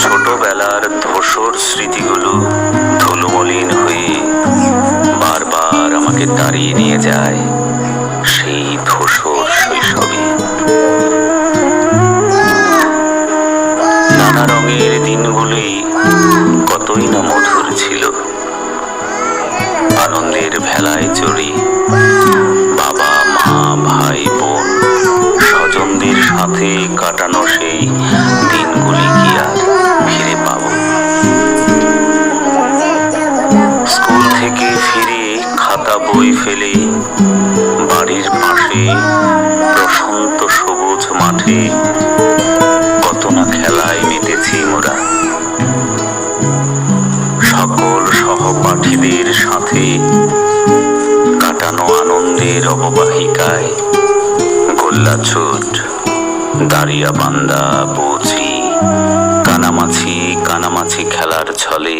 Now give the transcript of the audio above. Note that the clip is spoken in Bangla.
ছোটবেলার ধূসর স্মৃতিগুলো ধুলোমলিন হয়ে বারবার আমাকে তাড়িয়ে নিয়ে যায় সেই ধূসর শৈশবে। নানা রঙের দিনগুলি কতই না মধুর ছিল। আনন্দের ভেলায় চড়ি বাবা মা ভাই বোন স্বজনদের সাথে কাটানো সেই দিনগুলি কি আর ফিরে পাব? স্কুল থেকে ফিরে খাতা বই ফেলে বাড়ির পাশে প্রশান্ত সবুজ মাঠে কত না খেলায় মেতেছি মোরা। সকল সহপাঠীদের সাথে কাটানো আনন্দের অববাহিকায় গোল্লাছুট, দাঁড়িয়াবান্ধা, বউচি, কানামাছি খেলার ছলে